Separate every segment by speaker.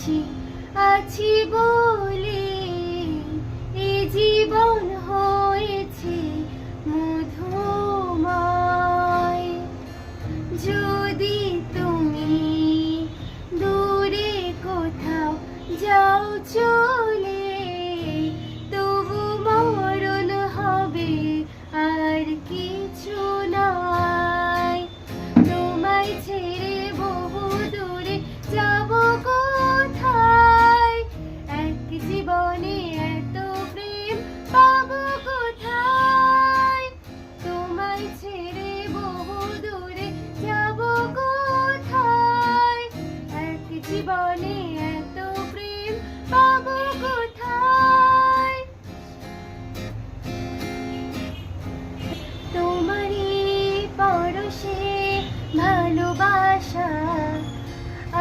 Speaker 1: আছি আছি বলে এ জীবন হয়েছে মধুময়। যদি তুমি দূরে কোথাও যাও চলে, তবু মরণ হবে আর কিছু নয়। তোমায় ছেড়ে বহু দূরে যাব কোথায়, এক জীবনে এত প্রেম পাবো কোথায়। তোমায় ছেড়ে বহু দূরে যাব কোথায়, এক জীবনে এত প্রেম পাবো কোথায়। তোমারই পরশে ভালোবাসা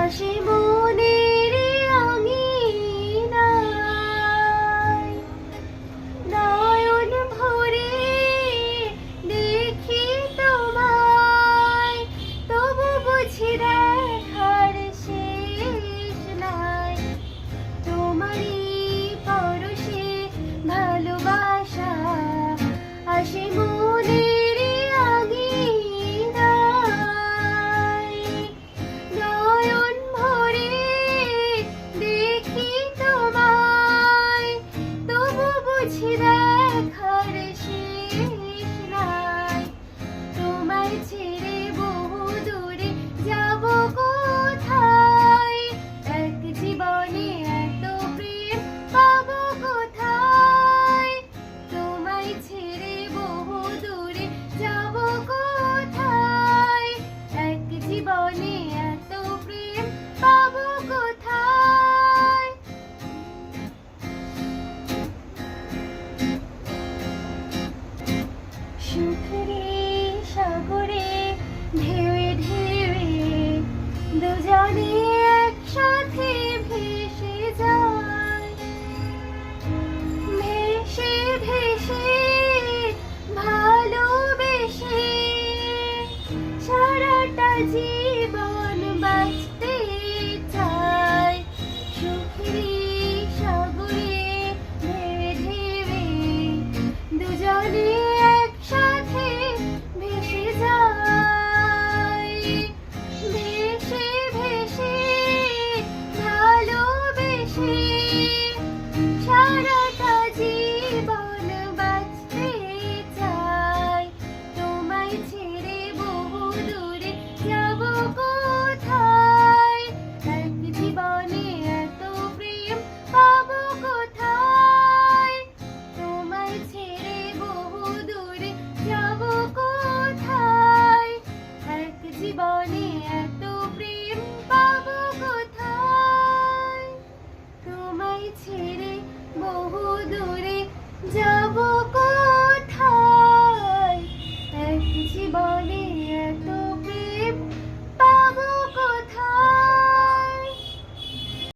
Speaker 1: আসে মনের আঙিনায়। নয়ন ভরে দেখি তোমায়, তবু বুঝি দেখার শেষ নাই। তোমারই পরশে ভালোবাসা আসে মনের আঙিনায়। নয়ন ভরে দেখি তোমায়, তবু বুঝি দেখার শেষ নাই। তোমায় ছেড়ে বহু দূরে যাব কোথায়, এক জীবনে এত প্রেম পাবো কোথায়। তোমায় ছেড়ে বহু দূরে যাব কোথায়, এক জীবনে এত প্রেম পাবো কোথায়। সুখের সাগরে ঢেউে ঢেউে দুজনে একসাথে ভেসে যায়। ভেসে ভেসে ভালোবেসে সারাটা জীবন বাঁচতে চাই। সুখের সাগরে ঢেউে ঢেউে দুজনে একসাথে ভেসে যায়। ভেসে ভেসে ভালোবেসে সারাটা জীবন বাঁচতে চাই। তোমায় ছেড়ে বহু দূরে যাব কোথায়, এক জীবনে এত প্রেম পাবো কোথায়। তোমায় ছেড়ে বহু দূরে যাব কোথায়, এক জীবনে এত প্রেম পাবো কোথায়। তোমায় ছেড়ে বহু দূরে যাব